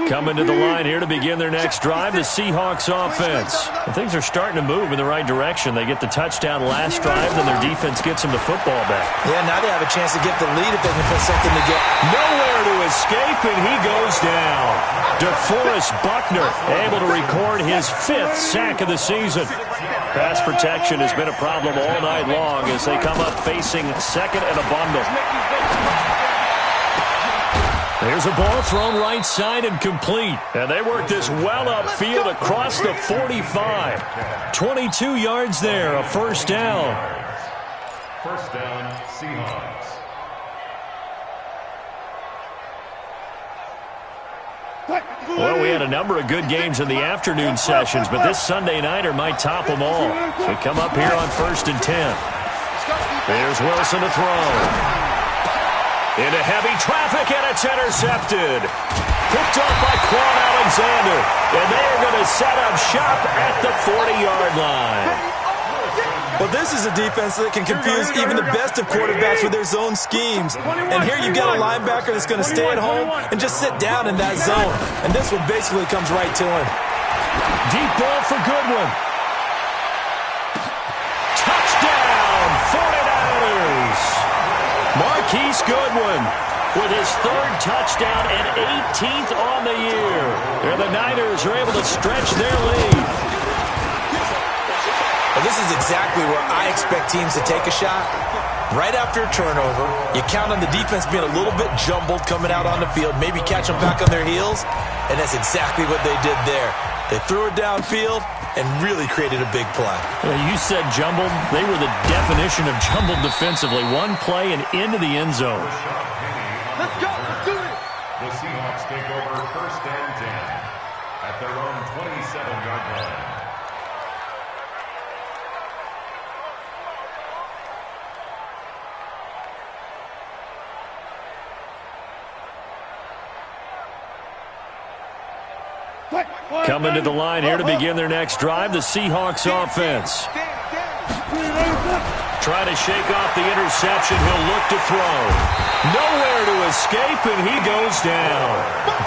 Coming to the line here to begin their next drive, the Seahawks offense. And things are starting to move in the right direction. They get the touchdown last drive, then their defense gets them the football back. Yeah, now they have a chance to get the lead if they can put something together. Nowhere to escape, and he goes down. DeForest Buckner able to record his 5th sack of the season. Pass protection has been a problem all night long as they come up facing 2nd and a bundle. There's a ball thrown right side and complete. And they work this well upfield across the 45. 22 yards there, a 1st down. 1st down, Seahawks. Well, we had a number of good games in the afternoon sessions, but this Sunday nighter might top them all. So we come up here on 1st and 10. There's Wilson to throw. Into heavy traffic, and it's intercepted. Picked off by Quan Alexander. And they are going to set up shop at the 40-yard line. Well, this is a defense that can confuse even the best of quarterbacks with their zone schemes. And here you get a linebacker that's going to stay at home and just sit down in that zone. And this one basically comes right to him. Deep ball for Goodwin. Touchdown, 49ers. Marquise Goodwin with his third touchdown and 18th on the year. And the Niners are able to stretch their lead. Well, this is exactly where I expect teams to take a shot. Right after a turnover, you count on the defense being a little bit jumbled coming out on the field, maybe catch them back on their heels, and that's exactly what they did there. They threw it downfield and really created a big play. Well, you said jumbled. They were the definition of jumbled defensively. One play and into the end zone. Let's go. Let's do it. The Seahawks take over 1st and 10 at their own 27-yard line. Coming to the line here to begin their next drive, the Seahawks offense. Trying to shake off the interception. He'll look to throw. Nowhere to escape, and he goes down.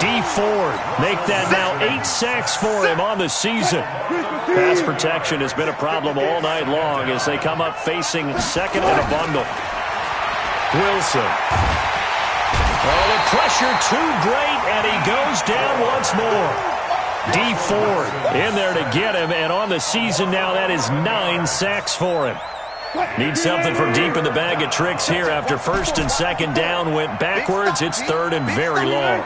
D. Ford make that now 8 sacks for him on the season. Pass protection has been a problem all night long as they come up facing second and a bundle. Wilson. Oh, the pressure too great, and he goes down once more. D. Ford in there to get him, and on the season now, that is 9 sacks for him. Need something from deep in the bag of tricks here after 1st and 2nd down went backwards. It's 3rd and very long.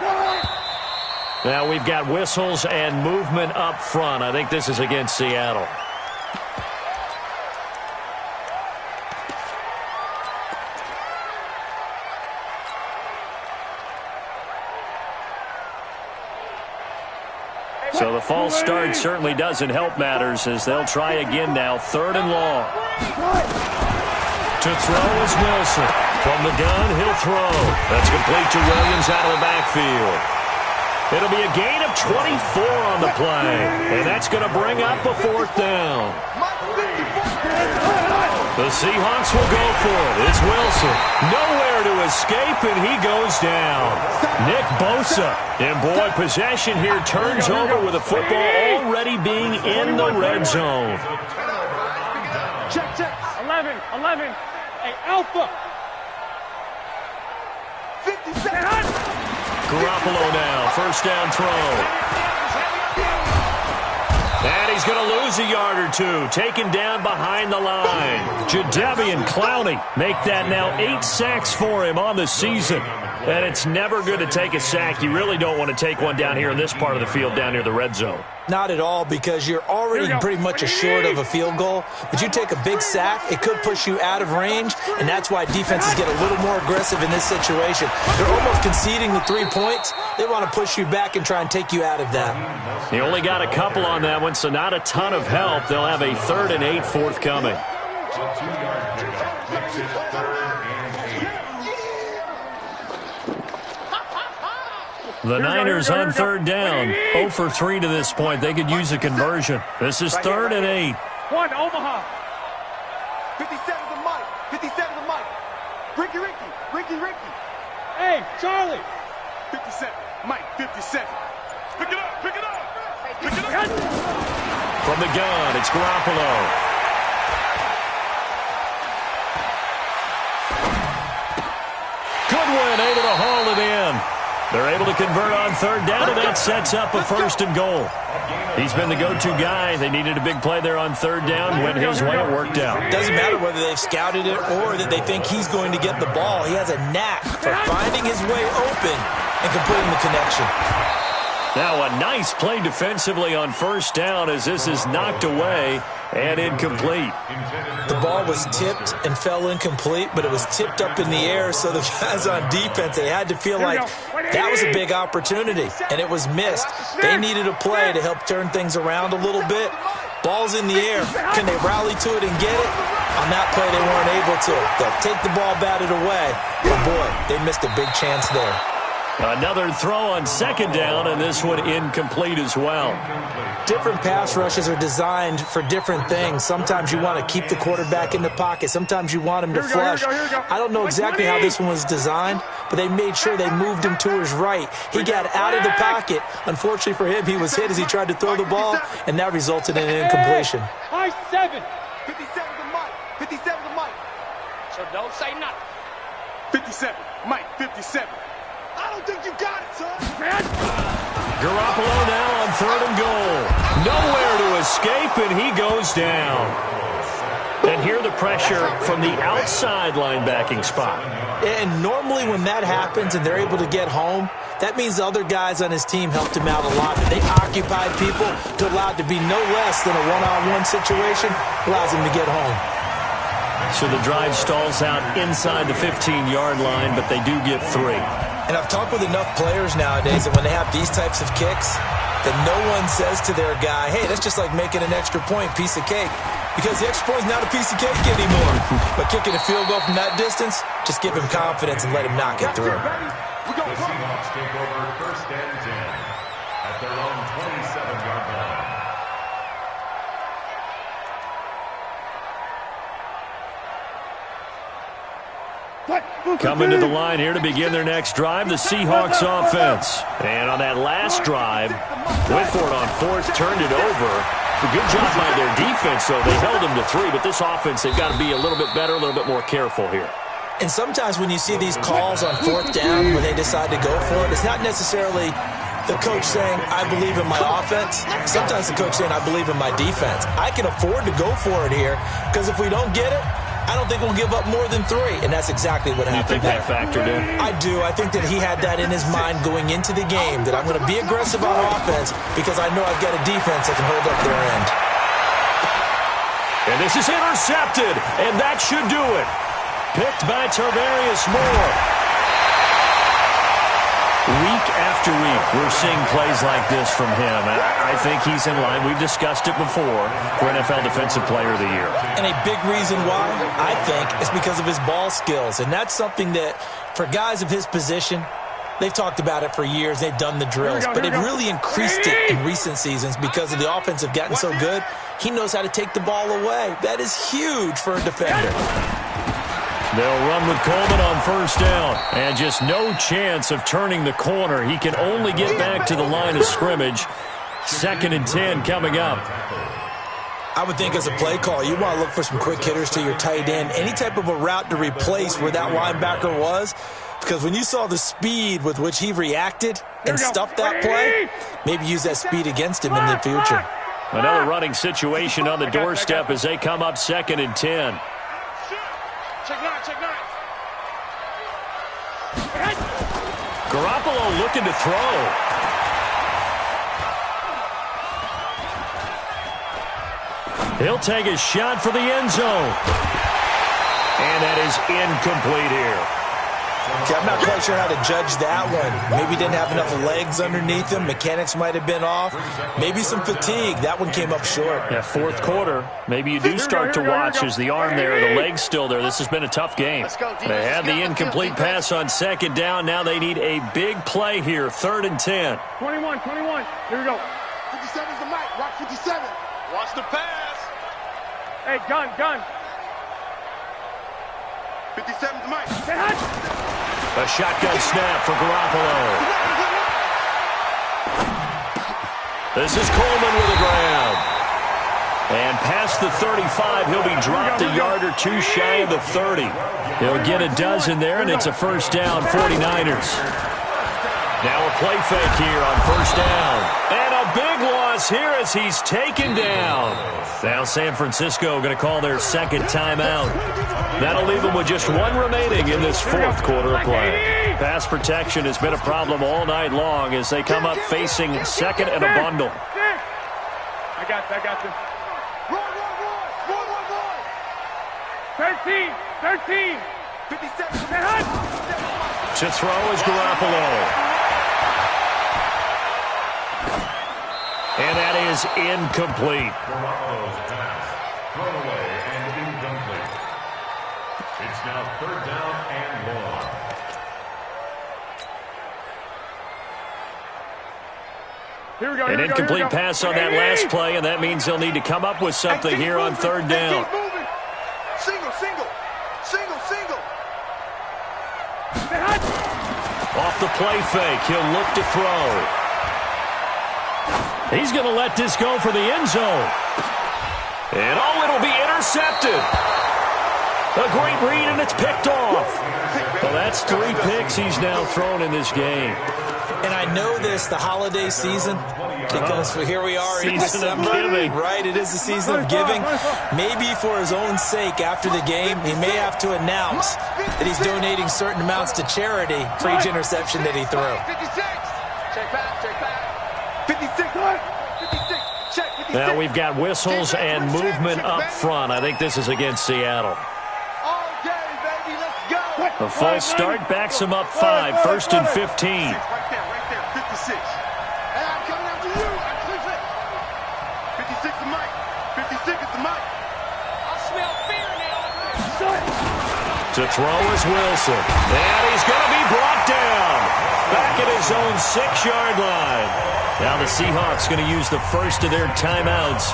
Now we've got whistles and movement up front. I think this is against Seattle. So the false start certainly doesn't help matters as they'll try again now. 3rd and long. To throw is Wilson. From the gun, he'll throw. That's complete to Williams out of the backfield. It'll be a gain of 24 on the play. And that's going to bring up a 4th down. The Seahawks will go for it. It's Wilson. Nowhere to escape, and he goes down. Nick Bosa. And boy, possession here turns over with the football already being in the red zone. Check, check. 11. Hey, Alpha. 57. Garoppolo now. 1st down throw. And he's going to lose a yard or two. Taken down behind the line. Jadeveon Clowney make that now 8 sacks for him on the season. And it's never good to take a sack. You really don't want to take one down here in this part of the field down near the red zone. Not at all, because you're already pretty much assured of a field goal. But you take a big sack, it could push you out of range, and that's why defenses get a little more aggressive in this situation. They're almost conceding the 3 points. They want to push you back and try and take you out of that. He only got a couple on that one, so not a ton of help. They'll have a 3rd and 8 forthcoming. The Niners on 3rd down. 0 for 3 to this point. They could use a conversion. This is 3rd and 8. 1, Omaha. 57 to Mike. 57 to Mike. Ricky. Hey, Charlie. 57. Mike, 57. Pick it up. From the gun, it's Garoppolo. Goodwin able to haul it in. They're able to convert on 3rd down, and that sets up a 1st and goal. He's been the go-to guy. They needed a big play there on 3rd down. Went his way, it worked out. Doesn't matter whether they've scouted it or that they think he's going to get the ball. He has a knack for finding his way open and completing the connection. Now a nice play defensively on 1st down as this is knocked away and incomplete. The ball was tipped and fell incomplete, but it was tipped up in the air, so the guys on defense, they had to feel like that was a big opportunity, and it was missed. They needed a play to help turn things around a little bit. Ball's in the air. Can they rally to it and get it? On that play, they weren't able to. They'll take the ball batted away, but boy, they missed a big chance there. Another throw on second down, and this one incomplete as well. Different pass rushes are designed for different things. Sometimes you want to keep the quarterback in the pocket. Sometimes you want him to flush. I don't know exactly how this one was designed, but they made sure they moved him to his right. He got out of the pocket. Unfortunately for him, he was hit as he tried to throw the ball, and that resulted in an incompletion. High 7. 57 to Mike. 57 to Mike. So don't say nothing. 57. Mike, 57. I don't think you got it, son. Garoppolo now on 3rd and goal. Nowhere to escape, and he goes down. And here the pressure from the outside linebacking spot. And normally when that happens and they're able to get home, that means the other guys on his team helped him out a lot. But they occupied people to allow it to be no less than a one-on-one situation, allows him to get home. So the drive stalls out inside the 15-yard line, but they do get 3. And I've talked with enough players nowadays that when they have these types of kicks, that no one says to their guy, hey, that's just like making an extra point, piece of cake. Because the extra point is not a piece of cake anymore. But kicking a field goal from that distance, just give him confidence and let him knock it through. The Seahawks take over 1st and 10 at their own 27-yard line. Coming to the line here to begin their next drive, the Seahawks offense. And on that last drive, Whitford on 4th turned it over. A good job by their defense, though. They held them to 3, but this offense, they've got to be a little bit better, a little bit more careful here. And sometimes when you see these calls on 4th down, when they decide to go for it, it's not necessarily the coach saying, I believe in my offense. Sometimes the coach saying, I believe in my defense. I can afford to go for it here, because if we don't get it, I don't think we'll give up more than 3, and that's exactly what happened. You think that factored in? I do. I think that he had that in his mind going into the game, that I'm going to be aggressive on offense because I know I've got a defense that can hold up their end. And this is intercepted, and that should do it. Picked by Tarvarius Moore. Week after week, we're seeing plays like this from him. I think he's in line. We've discussed it before for NFL Defensive Player of the Year. And a big reason why, I think, is because of his ball skills. And that's something that, for guys of his position, they've talked about it for years. They've done the drills. But they've really increased it in recent seasons because of the offense have gotten so good. He knows how to take the ball away. That is huge for a defender. They'll run with Coleman on 1st down. And just no chance of turning the corner. He can only get back to the line of scrimmage. 2nd and 10 coming up. I would think as a play call, you want to look for some quick hitters to your tight end. Any type of a route to replace where that linebacker was. Because when you saw the speed with which he reacted and stuffed that play, maybe use that speed against him in the future. Another running situation on the doorstep as they come up 2nd and 10. Garoppolo looking to throw. He'll take a shot for the end zone. And that is incomplete here. Okay, I'm not quite sure how to judge that one. Maybe didn't have enough legs underneath him. Mechanics might have been off. Maybe some fatigue. That one came up short. Yeah, 4th quarter. Maybe you do start to watch as the arm there, the leg's still there. This has been a tough game. They have the incomplete pass on 2nd down. Now they need a big play here. 3rd and 10. 21. Here we go. 57's the mic. Rock 57. Watch the pass. Hey, gun. 57's the mic. A shotgun snap for Garoppolo. This is Coleman with a grab. And past the 35, he'll be dropped a yard or two shy of the 30. He'll get a dozen there, and it's a 1st down, 49ers. Now a play fake here on 1st down. And a big loss here as he's taken down. Now San Francisco going to call their 2nd timeout. That'll leave them with just 1 remaining in this 4th quarter of play. Pass protection has been a problem all night long as they come up facing 2nd and a bundle. I got this. Run. 13. 57. To throw is Garoppolo. And that is incomplete. Garoppolo's pass, thrown away and incomplete. It's now 3rd down and 1. An incomplete pass on that last play, and that means they'll need to come up with something here on third down. Single, single, single, single. Off the play fake, he'll look to throw. He's going to let this go for the end zone. And it'll be intercepted. A great read, and it's picked off. Well, that's 3 picks he's now thrown in this game. And I know this, the holiday season, because here we are in December. Right, it is the season of giving. Maybe for his own sake, after the game, he may have to announce that he's donating certain amounts to charity for each interception that he threw. 56. Check back, check back. 56, 56. Check, 56. Now we've got whistles and movement up front. I think this is against Seattle. A false start backs him up 5, 1st and 15. Right there, 56. Hey, I'm coming after you. I'm Cleveland. 56 is Mike. 56 is the Mike. I smell fear now. To throw is Wilson. And he's going to be brought down. Back at his own 6-yard line. Now the Seahawks going to use the first of their timeouts,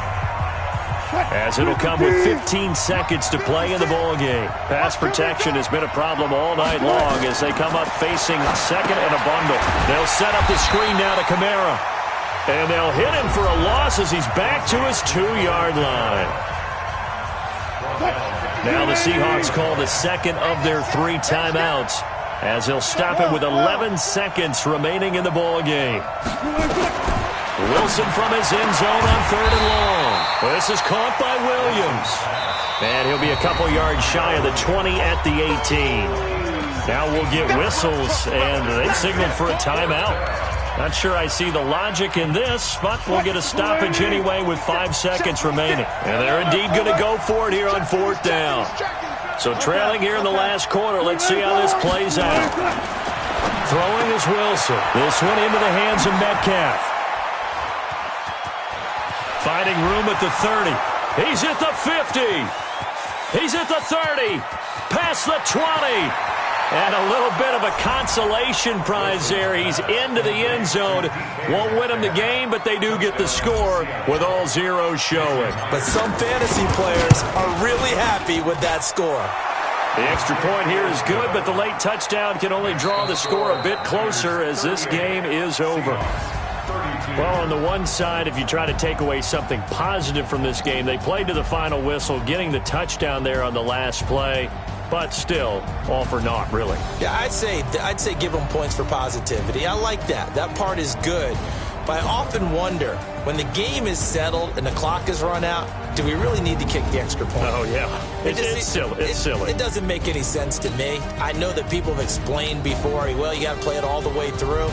as it'll come with 15 seconds to play in the ballgame. Pass protection has been a problem all night long as they come up facing second and a bundle. They'll set up the screen now to Kamara. And they'll hit him for a loss as he's back to his 2-yard line. Now the Seahawks call the second of their 3 timeouts, as he'll stop it with 11 seconds remaining in the ballgame. Wilson from his end zone on 3rd and long. This is caught by Williams. And he'll be a couple yards shy of the 20 at the 18. Now we'll get whistles, and they signaled for a timeout. Not sure I see the logic in this, but we'll get a stoppage anyway with 5 seconds remaining. And they're indeed going to go for it here on 4th down. So trailing here in the last quarter, let's see how this plays out. Throwing is Wilson. This one into the hands of Metcalf. Finding room at the 30. He's at the 50. He's at the 30. Past the 20. And a little bit of a consolation prize there. He's into the end zone. Won't win him the game, but they do get the score with all zeros showing. But some fantasy players are really happy with that score. The extra point here is good, but the late touchdown can only draw the score a bit closer as this game is over. Well, on the one side, if you try to take away something positive from this game, they played to the final whistle, getting the touchdown there on the last play. But still, all for naught, really. Yeah, I'd say give them points for positivity. I like that. That part is good. But I often wonder, when the game is settled and the clock is run out, do we really need to kick the extra point? Oh, yeah. It's silly. It's silly. It doesn't make any sense to me. I know that people have explained before, well, you got to play it all the way through.